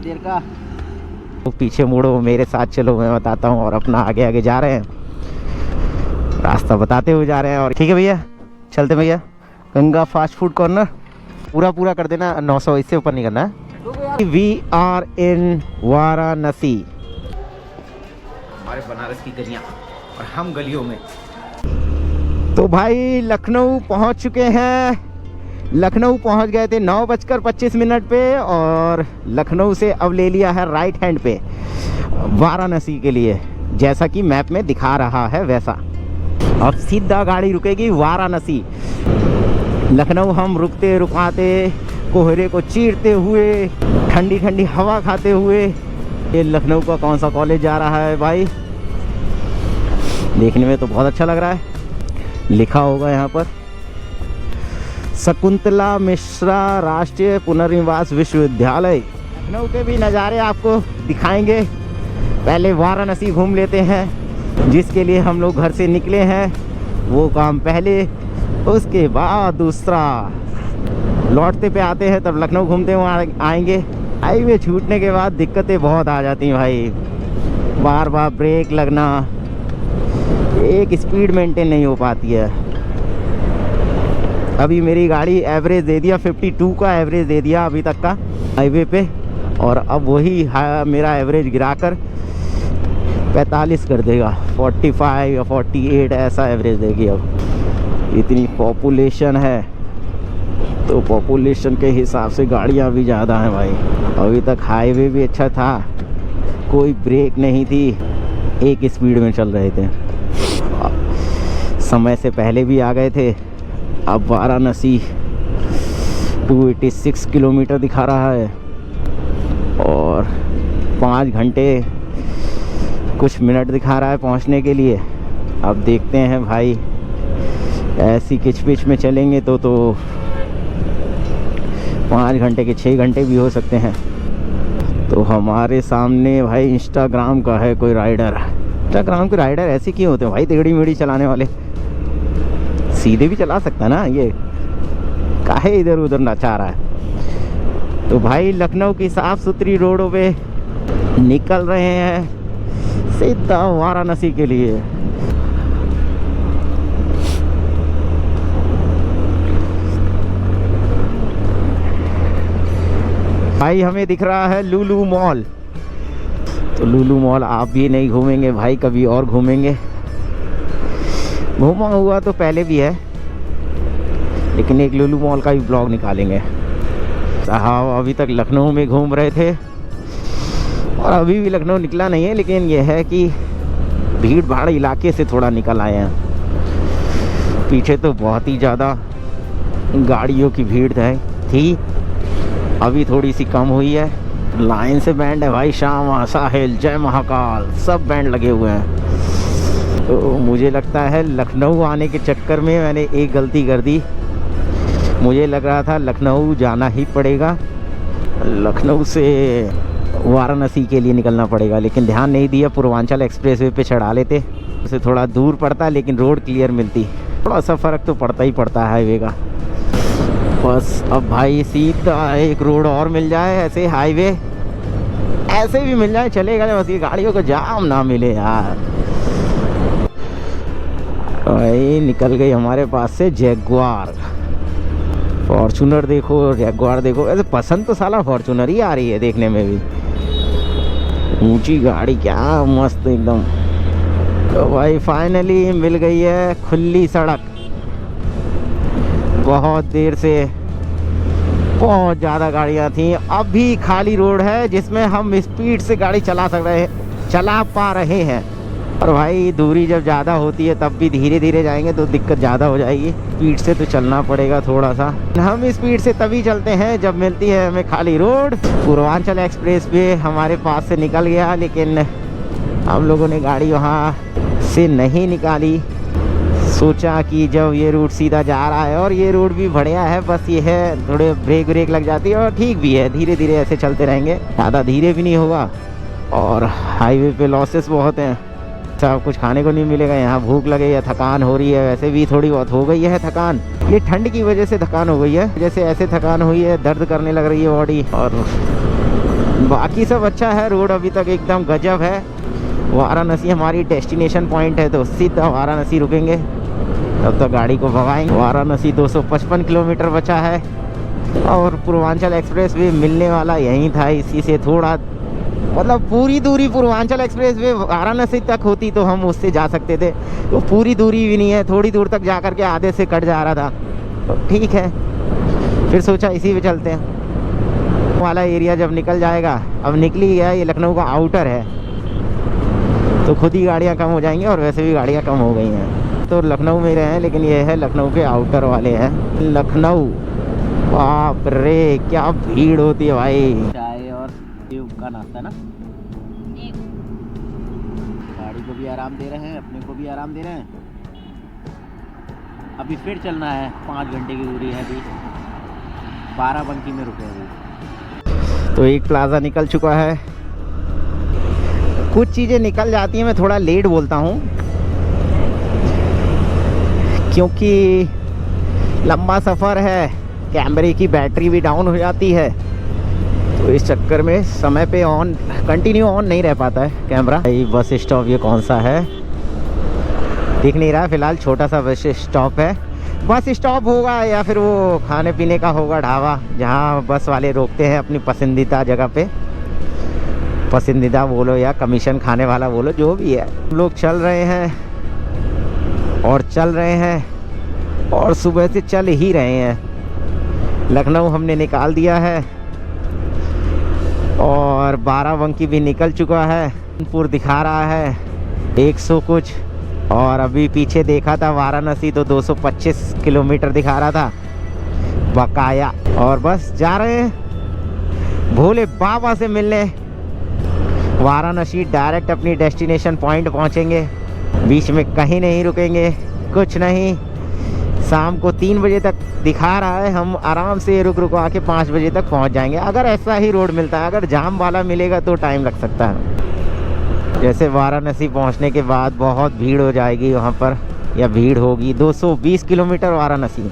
देर का। तो पीछे मुड़ो, मेरे साथ चलो, मैं बताता हूँ। और अपना आगे आगे जा रहे हैं, रास्ता बताते हुए जा रहे हैं। और ठीक है भैया, चलते भैया। गंगा फास्ट फूड कॉर्नर पूरा कर देना, 900, इससे ऊपर नहीं करना है। वी आर इन वाराणसी, हमारे बनारस की गलियाँ और हम गलियों में। तो भाई लखनऊ पहुंच चुके हैं। लखनऊ पहुंच गए थे 9:25 पे, और लखनऊ से अब ले लिया है राइट हैंड पे वाराणसी के लिए, जैसा कि मैप में दिखा रहा है वैसा। अब सीधा गाड़ी रुकेगी वाराणसी। लखनऊ हम रुकते रुकाते, कोहरे को चीरते हुए, ठंडी ठंडी हवा खाते हुए। ये लखनऊ का कौन सा कॉलेज जा रहा है भाई, देखने में तो बहुत अच्छा लग रहा है। लिखा होगा यहाँ पर शकुंतला मिश्रा राष्ट्रीय पुनर्निवास विश्वविद्यालय। लखनऊ के भी नज़ारे आपको दिखाएंगे। पहले वाराणसी घूम लेते हैं, जिसके लिए हम लोग घर से निकले हैं, वो काम पहले, उसके बाद दूसरा। लौटते पे आते हैं तब लखनऊ घूमते हुए आएंगे। हाईवे छूटने के बाद दिक्कतें बहुत आ जाती हैं भाई, बार बार ब्रेक लगना, एक स्पीड मेंटेन नहीं हो पाती है। अभी मेरी गाड़ी एवरेज दे दिया 52 का एवरेज दे दिया अभी तक का हाईवे पे, और अब वही मेरा एवरेज गिराकर 45 कर देगा, 45 या 48 ऐसा एवरेज देगी। अब इतनी पॉपुलेशन है तो पॉपुलेशन के हिसाब से गाड़ियाँ भी ज़्यादा हैं भाई। अभी तक हाईवे भी अच्छा था, कोई ब्रेक नहीं थी, एक स्पीड में चल रहे थे। समय से पहले भी आ गए थे। अब वाराणसी 286 किलोमीटर दिखा रहा है और 5 घंटे कुछ मिनट दिखा रहा है पहुंचने के लिए। अब देखते हैं भाई, ऐसी किचपिच में चलेंगे तो 5 घंटे के 6 घंटे भी हो सकते हैं। तो हमारे सामने भाई इंस्टाग्राम का है कोई राइडर। इंस्टाग्राम के राइडर ऐसे क्यों होते हैं भाई, टेढ़ी मेढ़ी चलाने वाले? सीधे भी चला सकता ना, ये काहे इधर उधर नचा रहा है। तो भाई लखनऊ की साफ सुथरी रोडों पे निकल रहे हैं सीधा वाराणसी के लिए। भाई हमें दिख रहा है लुलु मॉल। तो लुलु मॉल आप भी नहीं घूमेंगे भाई, कभी और घूमेंगे। घूमा हुआ तो पहले भी है, लेकिन एक लुलु मॉल का भी ब्लॉग निकालेंगे। साहब अभी तक लखनऊ में घूम रहे थे और अभी भी लखनऊ निकला नहीं है, लेकिन यह है कि भीड़ भाड़ इलाके से थोड़ा निकल आए हैं। पीछे तो बहुत ही ज़्यादा गाड़ियों की भीड़ थी, अभी थोड़ी सी कम हुई है। लाइन से बैंड है भाई, श्यामा साहिल, जय महाकाल, सब बैंड लगे हुए हैं। तो मुझे लगता है लखनऊ आने के चक्कर में मैंने एक गलती कर दी। मुझे लग रहा था लखनऊ जाना ही पड़ेगा, लखनऊ से वाराणसी के लिए निकलना पड़ेगा, लेकिन ध्यान नहीं दिया। पूर्वांचल एक्सप्रेसवे पे चढ़ा लेते, उसे थोड़ा दूर पड़ता लेकिन रोड क्लियर मिलती। थोड़ा सा फ़र्क तो पड़ता ही पड़ता है हाईवे का। बस अब भाई सीधा एक रोड और मिल जाए, ऐसे हाईवे ऐसे भी मिल जाए चलेगा, बस ये गाड़ियों को जाम ना मिले यार। भाई निकल गई हमारे पास से जैगुआर। फॉर्चूनर देखो, जैगुआर देखो। ऐसे पसंद तो साला फॉर्चूनर ही आ रही है देखने में भी, ऊंची गाड़ी, क्या मस्त एकदम। तो भाई फाइनली मिल गई है खुली सड़क। बहुत देर से बहुत ज़्यादा गाड़ियाँ थी, अब भी खाली रोड है जिसमें हम स्पीड से गाड़ी चला पा रहे हैं। और भाई दूरी जब ज़्यादा होती है तब भी धीरे धीरे जाएंगे तो दिक्कत ज़्यादा हो जाएगी। स्पीड से तो चलना पड़ेगा थोड़ा सा। हम स्पीड से तभी चलते हैं जब मिलती है हमें खाली रोड। पूर्वांचल एक्सप्रेस वे हमारे पास से निकल गया, लेकिन हम लोगों ने गाड़ी वहाँ से नहीं निकाली। सोचा कि जब ये रूट सीधा जा रहा है और ये रोड भी बढ़िया है, बस ये है थोड़े ब्रेक लग जाती है और ठीक भी है, धीरे धीरे ऐसे चलते रहेंगे, ज़्यादा धीरे भी नहीं होगा। और हाईवे पे लॉसेस बहुत हैं, सब कुछ खाने को नहीं मिलेगा। यहाँ भूख लगे या थकान हो रही है, वैसे भी थोड़ी बहुत हो गई है थकान। ये ठंड की वजह से थकान हो गई है, जैसे ऐसे थकान हुई है, दर्द करने लग रही है बॉडी। और बाकी सब अच्छा है, रोड अभी तक एकदम गजब है। वाराणसी हमारी डेस्टिनेशन पॉइंट है, तो सीधा वाराणसी रुकेंगे, तब तक गाड़ी को भगाएंगे। वाराणसी 255 किलोमीटर बचा है और पूर्वांचल एक्सप्रेस वे मिलने वाला यहीं था। इसी से थोड़ा मतलब पूरी दूरी पूर्वांचल एक्सप्रेस वे वाराणसी तक होती तो हम उससे जा सकते थे, तो पूरी दूरी भी नहीं है, थोड़ी दूर तक जा कर के आधे से कट जा रहा था। तो ठीक है, फिर सोचा इसी पे चलते हैं। वाला एरिया जब निकल जाएगा, अब निकल ही गया, ये लखनऊ का आउटर है, तो खुद ही गाड़ियाँ कम हो जाएंगी और वैसे भी गाड़ियाँ कम हो गई हैं। तो लखनऊ में रहे हैं, लेकिन ये है लखनऊ के आउटर वाले हैं। लखनऊ, बाप रे क्या भीड़ होती है भाई। चाय और सेव का नाश्ता ना, गाड़ी को भी आराम दे रहे हैं, अपने को भी आराम दे रहे हैं। अभी फिर चलना है, 5 घंटे की दूरी है, अभी बाराबंकी में रुके अभी। तो एक प्लाजा निकल चुका है। कुछ चीज़ें निकल जाती हैं, मैं थोड़ा लेट बोलता हूँ क्योंकि लंबा सफ़र है, कैमरे की बैटरी भी डाउन हो जाती है, तो इस चक्कर में समय पे ऑन कंटिन्यू ऑन नहीं रह पाता है कैमरा। ये बस स्टॉप ये कौन सा है दिख नहीं रहा, फिलहाल छोटा सा बस स्टॉप है। बस स्टॉप होगा या फिर वो खाने पीने का होगा ढाबा, जहाँ बस वाले रोकते हैं अपनी पसंदीदा जगह पे। पसंदीदा बोलो या कमीशन खाने वाला बोलो, जो भी है। हम लोग चल रहे हैं और चल रहे हैं और सुबह से चल ही रहे हैं। लखनऊ हमने निकाल दिया है और बाराबंकी भी निकल चुका है। कानपुर दिखा रहा है 100 कुछ, और अभी पीछे देखा था वाराणसी तो 225 किलोमीटर दिखा रहा था बकाया। और बस जा रहे हैं भोले बाबा से मिलने। वाराणसी डायरेक्ट अपनी डेस्टिनेशन पॉइंट पहुंचेंगे, बीच में कहीं नहीं रुकेंगे, कुछ नहीं। शाम को 3 बजे तक दिखा रहा है, हम आराम से रुक रुक आके 5 बजे तक पहुंच जाएंगे, अगर ऐसा ही रोड मिलता है। अगर जाम वाला मिलेगा तो टाइम लग सकता है। जैसे वाराणसी पहुंचने के बाद बहुत भीड़ हो जाएगी वहां पर, या भीड़ होगी। 220 किलोमीटर वाराणसी,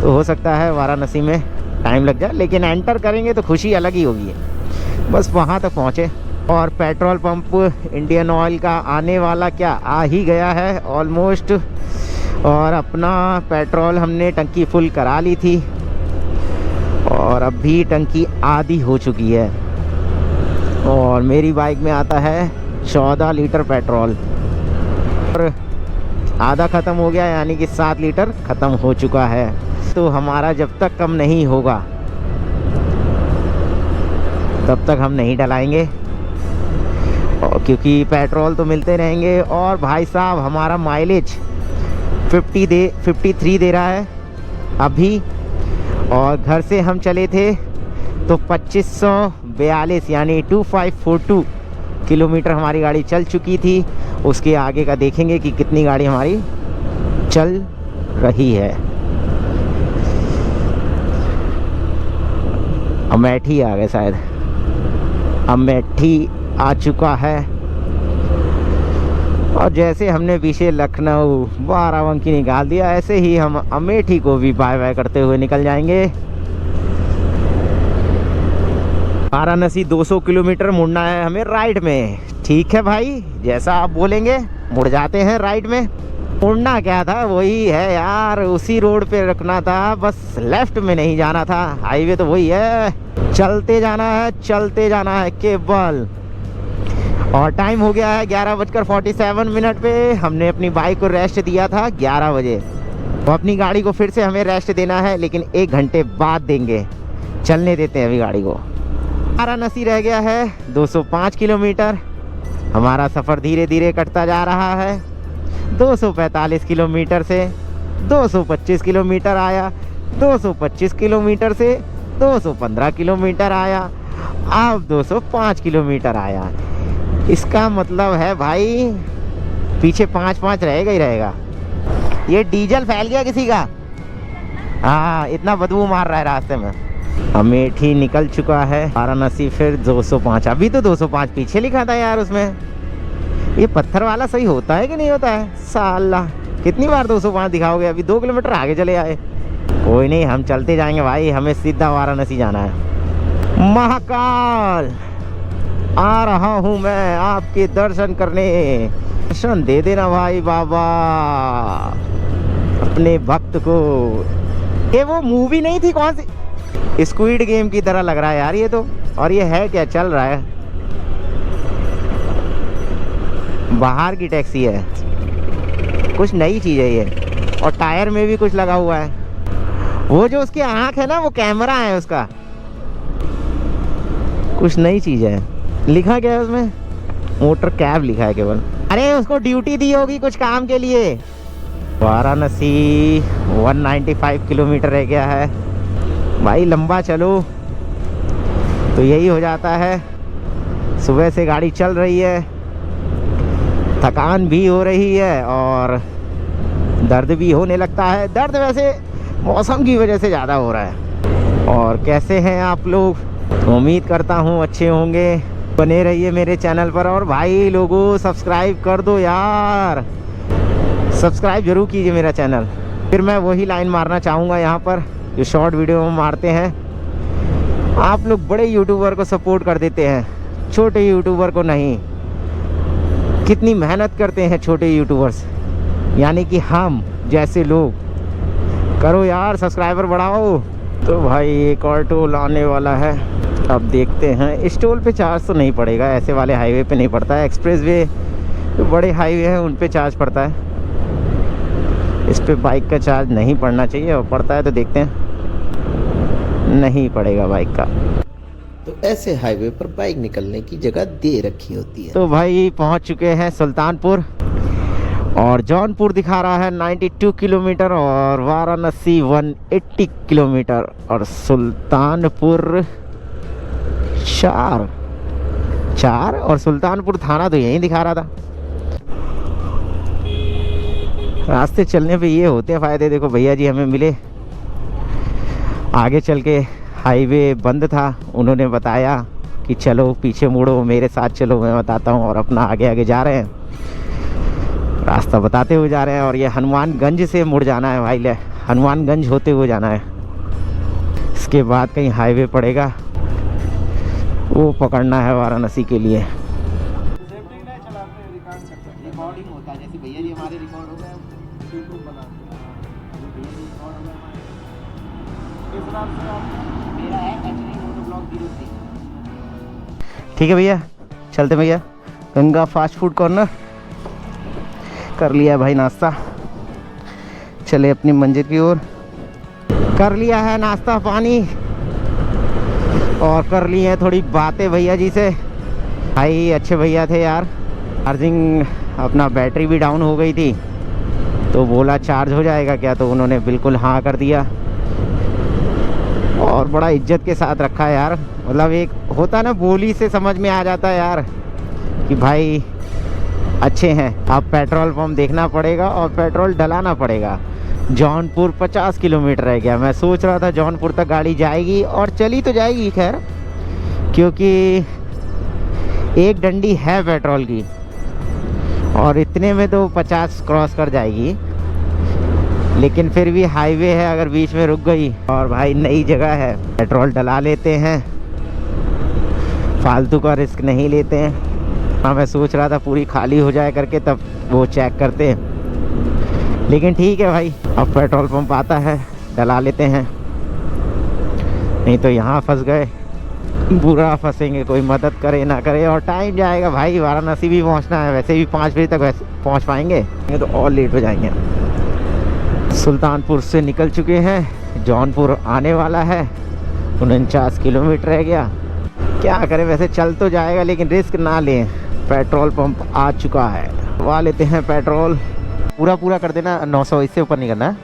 तो हो सकता है वाराणसी में टाइम लग जाए, लेकिन एंटर करेंगे तो खुशी अलग ही होगी। बस वहां तक पहुंचे। और पेट्रोल पंप इंडियन ऑयल का आने वाला क्या आ ही गया है ऑलमोस्ट। और अपना पेट्रोल हमने टंकी फुल करा ली थी और अब भी टंकी आधी हो चुकी है। और मेरी बाइक में आता है 14 लीटर पेट्रोल और आधा ख़त्म हो गया, यानी कि 7 लीटर ख़त्म हो चुका है। तो हमारा जब तक कम नहीं होगा तब तक हम नहीं डलाएंगे, क्योंकि पेट्रोल तो मिलते रहेंगे। और भाई साहब हमारा माइलेज 53 दे रहा है अभी, और घर से हम चले थे तो 2542 यानी 2542 किलोमीटर हमारी गाड़ी चल चुकी थी। उसके आगे का देखेंगे कि कितनी गाड़ी हमारी चल रही है। अमेठी आ गए शायद, अमेठी आ चुका है। और जैसे हमने पीछे लखनऊ बाराबंकी निकाल दिया, ऐसे ही हम अमेठी को भी बाय बाय करते हुए निकल जाएंगे। वाराणसी 200 किलोमीटर मुड़ना है हमें राइट में। ठीक है भाई, जैसा आप बोलेंगे मुड़ जाते हैं राइट में। मुड़ना क्या था, वही है यार, उसी रोड पे रखना था, बस लेफ्ट में नहीं जाना था। हाईवे तो वही है, चलते जाना है, चलते जाना है केवल। और टाइम हो गया है 11:47 पे। हमने अपनी बाइक को रेस्ट दिया था 11 बजे, तो अपनी गाड़ी को फिर से हमें रेस्ट देना है, लेकिन 1 घंटे बाद देंगे। चलने देते हैं अभी गाड़ी को। वाराणसी रह गया है 205 किलोमीटर। हमारा सफ़र धीरे धीरे कटता जा रहा है। 245 किलोमीटर से 225 किलोमीटर आया, 225 किलोमीटर से 215 किलोमीटर आया, अब 205 किलोमीटर आया। इसका मतलब है भाई पीछे 5 रहेगा ही रहेगा। ये डीजल फैल गया किसी का, हाँ इतना बदबू मार रहा है रास्ते में। अमेठी निकल चुका है, वाराणसी फिर 205। अभी तो 205 पीछे लिखा था यार उसमें। ये पत्थर वाला सही होता है कि नहीं होता है साला, कितनी बार 205 दिखाओगे। अभी 2 किलोमीटर आगे चले आए। कोई नहीं, हम चलते जाएंगे भाई, हमें सीधा वाराणसी जाना है। महाकाल आ रहा हूँ मैं आपके दर्शन करने। दर्शन दे देना भाई बाबा अपने भक्त को। ये वो मूवी नहीं थी कौन सी, स्क्विड गेम की तरह लग रहा है यार ये तो। और ये है क्या, चल रहा है, बाहर की टैक्सी है, कुछ नई चीज़ है ये। और टायर में भी कुछ लगा हुआ है। वो जो उसकी आँख है ना, वो कैमरा है उसका, कुछ नई चीज़ है। लिखा क्या है उसमें, मोटर कैब लिखा है केवल। अरे उसको ड्यूटी दी होगी कुछ काम के लिए। वाराणसी 195 किलोमीटर रह गया है भाई। लंबा चलो तो यही हो जाता है। सुबह से गाड़ी चल रही है, थकान भी हो रही है और दर्द भी होने लगता है। दर्द वैसे मौसम की वजह से ज़्यादा हो रहा है। और कैसे हैं आप लोग, उम्मीद करता हूँ अच्छे होंगे। बने रहिए मेरे चैनल पर। और भाई लोगों सब्सक्राइब कर दो यार, सब्सक्राइब जरूर कीजिए मेरा चैनल। फिर मैं वही लाइन मारना चाहूँगा यहाँ पर जो शॉर्ट वीडियो में मारते हैं। आप लोग बड़े यूट्यूबर को सपोर्ट कर देते हैं, छोटे यूट्यूबर को नहीं। कितनी मेहनत करते हैं छोटे यूट्यूबर्स, यानी कि हम जैसे लोग। करो यार, सब्सक्राइबर बढ़ाओ। तो भाई एक और टोल आने वाला है, अब देखते हैं। इस टोल पे चार्ज तो नहीं पड़ेगा, ऐसे वाले हाईवे पे नहीं पड़ता है। एक्सप्रेस वे जो बड़े हाईवे हैं उन पे चार्ज पड़ता है, इस पे बाइक का चार्ज नहीं पड़ना चाहिए। और पड़ता है तो देखते हैं, नहीं पड़ेगा बाइक का। तो ऐसे हाईवे पर बाइक निकलने की जगह दे रखी होती है। तो भाई पहुंच चुके हैं सुल्तानपुर, और जौनपुर दिखा रहा है 92 किलोमीटर और वाराणसी 180 किलोमीटर और सुल्तानपुर 4 और सुल्तानपुर थाना तो यहीं दिखा रहा था। रास्ते चलने पे ये होते हैं फ़ायदे। देखो भैया जी हमें मिले, आगे चल के हाईवे बंद था, उन्होंने बताया कि चलो पीछे मुड़ो, मेरे साथ चलो, मैं बताता हूँ। और अपना आगे आगे जा रहे हैं, रास्ता बताते हुए जा रहे हैं। और ये हनुमानगंज से मुड़ जाना है भाई, ले हनुमानगंज होते हुए जाना है। इसके बाद कहीं हाईवे पड़ेगा, वो पकड़ना है वाराणसी के लिए। रिकॉर्डिंग होता है, जैसे भैया जी हमारे रिकॉर्ड हो गए, यूट्यूब बनाते हैं। मेरा है HD मोटोब्लॉग 03। ठीक है भैया, चलते भैया। गंगा फास्ट फूड कॉर्नर कर लिया भाई नाश्ता, चले अपनी मंजिल की ओर। कर लिया है नाश्ता पानी और कर ली है थोड़ी बातें भैया जी से। भाई अच्छे भैया थे यार। चार्जिंग अपना बैटरी भी डाउन हो गई थी, तो बोला चार्ज हो जाएगा क्या, तो उन्होंने बिल्कुल हाँ कर दिया। और बड़ा इज्जत के साथ रखा है यार। मतलब एक होता ना, बोली से समझ में आ जाता है यार कि भाई अच्छे हैं। अब पेट्रोल पंप देखना पड़ेगा और पेट्रोल डलाना पड़ेगा। जौनपुर 50 किलोमीटर रह गया। मैं सोच रहा था जौनपुर तक गाड़ी जाएगी, और चली तो जाएगी खैर, क्योंकि एक डंडी है पेट्रोल की और इतने में तो 50 क्रॉस कर जाएगी। लेकिन फिर भी हाईवे है, अगर बीच में रुक गई, और भाई नई जगह है, पेट्रोल डला लेते हैं, फालतू का रिस्क नहीं लेते हैं। हाँ मैं सोच रहा था पूरी खाली हो जाए करके तब वो चेक करते हैं, लेकिन ठीक है भाई, अब पेट्रोल पंप आता है, डला लेते हैं। नहीं तो यहाँ फंस गए, बुरा फंसेंगे, कोई मदद करे ना करे, और टाइम जाएगा भाई। वाराणसी भी पहुँचना है, वैसे भी 5 बजे तक वैसे पहुँच पाएंगे, नहीं तो और लेट हो जाएंगे। सुल्तानपुर से निकल चुके हैं, जौनपुर आने वाला है। 49 किलोमीटर रह गया। क्या करें, वैसे चल तो जाएगा लेकिन रिस्क ना लें। पेट्रोल पंप आ चुका है, वहाँ लेते हैं पेट्रोल। पूरा कर देना 900, इससे ऊपर नहीं करना है।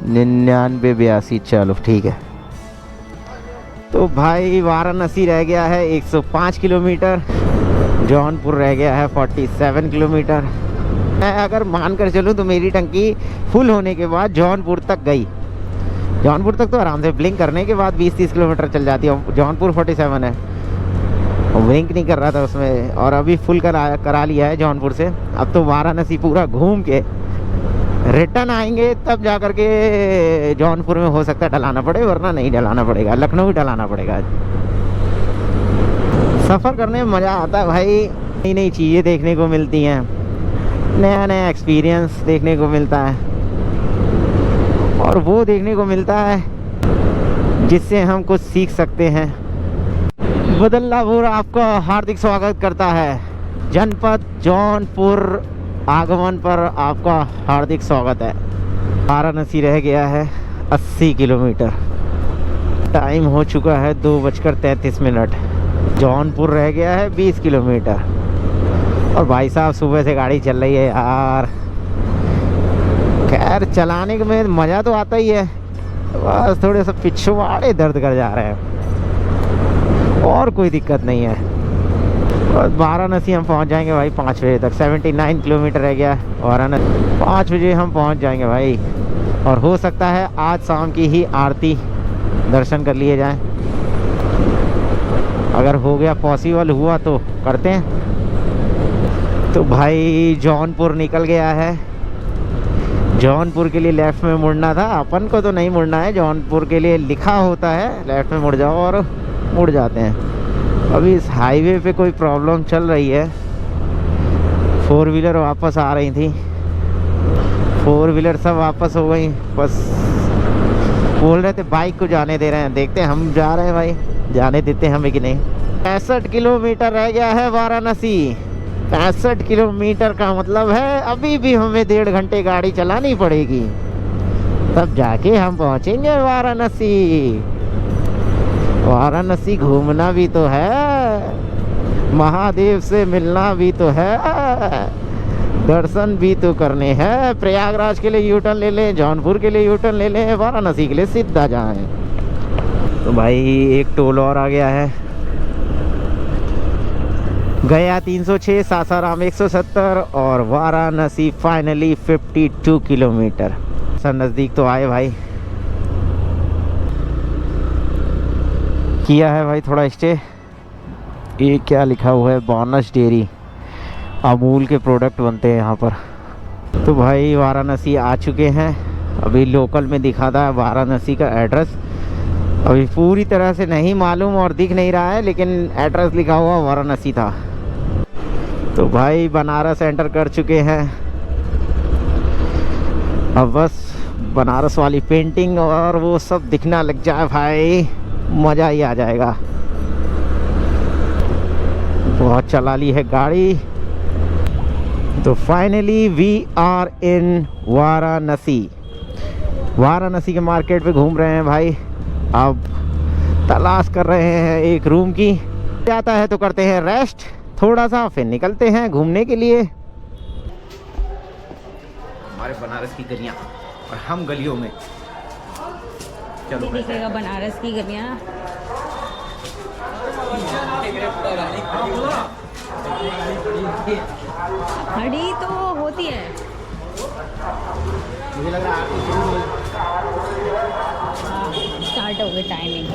9982, चलो ठीक है। तो भाई वाराणसी रह गया है 105 किलोमीटर, जौनपुर रह गया है 47 किलोमीटर। मैं अगर मानकर चलूँ तो मेरी टंकी फुल होने के बाद जौनपुर तक गई। जौनपुर तक तो आराम से ब्लिंक करने के बाद 20-30 किलोमीटर चल जाती है। जौनपुर 47 है, ब्लिंक नहीं कर रहा था उसमें, और अभी फुल करा लिया है जौनपुर से। अब तो वाराणसी पूरा घूम के रिटर्न आएंगे तब जा कर के जौनपुर में हो सकता है ढलाना पड़े, वरना नहीं ढलाना पड़ेगा, लखनऊ ही ढलाना पड़ेगा। सफ़र करने में मज़ा आता है भाई, नई नई चीज़ें देखने को मिलती हैं, नया नया एक्सपीरियंस देखने को मिलता है, और वो देखने को मिलता है जिससे हम कुछ सीख सकते हैं। बदलापुर आपका हार्दिक स्वागत करता है। जनपद जौनपुर आगमन पर आपका हार्दिक स्वागत है। वाराणसी रह गया है 80 किलोमीटर। टाइम हो चुका है 2:33। जौनपुर रह गया है 20 किलोमीटर। और भाई साहब सुबह से गाड़ी चल रही है यार। खैर चलाने में मज़ा तो आता ही है, बस थोड़े से पिछवाड़े दर्द कर जा रहे हैं, और कोई दिक्कत नहीं है। और वाराणसी हम पहुंच जाएंगे भाई 5 बजे तक। 79 किलोमीटर रह गया वाराणसी। 5 बजे हम पहुंच जाएंगे भाई, और हो सकता है आज शाम की ही आरती दर्शन कर लिए जाएं। अगर हो गया, पॉसिबल हुआ तो करते हैं। तो भाई जौनपुर निकल गया है। जौनपुर के लिए लेफ़्ट में मुड़ना था, अपन को तो नहीं मुड़ना है, जौनपुर के लिए लिखा होता है लेफ़्ट में मुड़ जाओ, और मुड़ जाते हैं। अभी इस हाईवे पे कोई प्रॉब्लम चल रही है। 4 व्हीलर वापस आ रही थी, 4 व्हीलर सब वापस हो गई। बस बोल रहे थे बाइक को जाने दे रहे हैं, देखते हैं हम जा रहे हैं भाई, जाने देते हैं हमें कि नहीं। 65 किलोमीटर रह गया है वाराणसी। 65 किलोमीटर का मतलब है अभी भी हमें 1.5 घंटे गाड़ी चलानी पड़ेगी, तब जाके हम पहुंचेंगे वाराणसी। वाराणसी घूमना भी तो है, महादेव से मिलना भी तो है, दर्शन भी तो करने हैं। प्रयागराज के लिए यू टर्न ले लें, जौनपुर के लिए यू टर्न ले लें, वाराणसी के लिए सीधा जाएं। तो भाई एक टोल और आ गया है। गया 306, सासाराम 170 और वाराणसी फाइनली 52 किलोमीटर। सर नज़दीक तो आए भाई। किया है भाई थोड़ा स्टे। ये क्या लिखा हुआ है, बोनस डेयरी, अमूल के प्रोडक्ट बनते हैं यहाँ पर। तो भाई वाराणसी आ चुके हैं। अभी लोकल में दिखाता है वाराणसी का एड्रेस, अभी पूरी तरह से नहीं मालूम और दिख नहीं रहा है, लेकिन एड्रेस लिखा हुआ वाराणसी था। तो भाई बनारस एंटर कर चुके हैं। अब बस बनारस वाली पेंटिंग और वो सब दिखना लग जाए भाई, मज़ा ही आ जाएगा। बहुत चला ली है गाड़ी। तो finally we are in Varanasi. Varanasi के मार्केट पे घूम रहे हैं भाई। अब तलाश कर रहे हैं एक रूम की। जाता है तो करते हैं रेस्ट थोड़ा सा, फिर निकलते हैं घूमने के लिए। हमारे बनारस की गलियां और हम गलियों में। चलो दिखेगा बनारस की गलियां। खड़ी तो होती है, मुझे लग रहा है स्टार्ट हो गई टाइमिंग।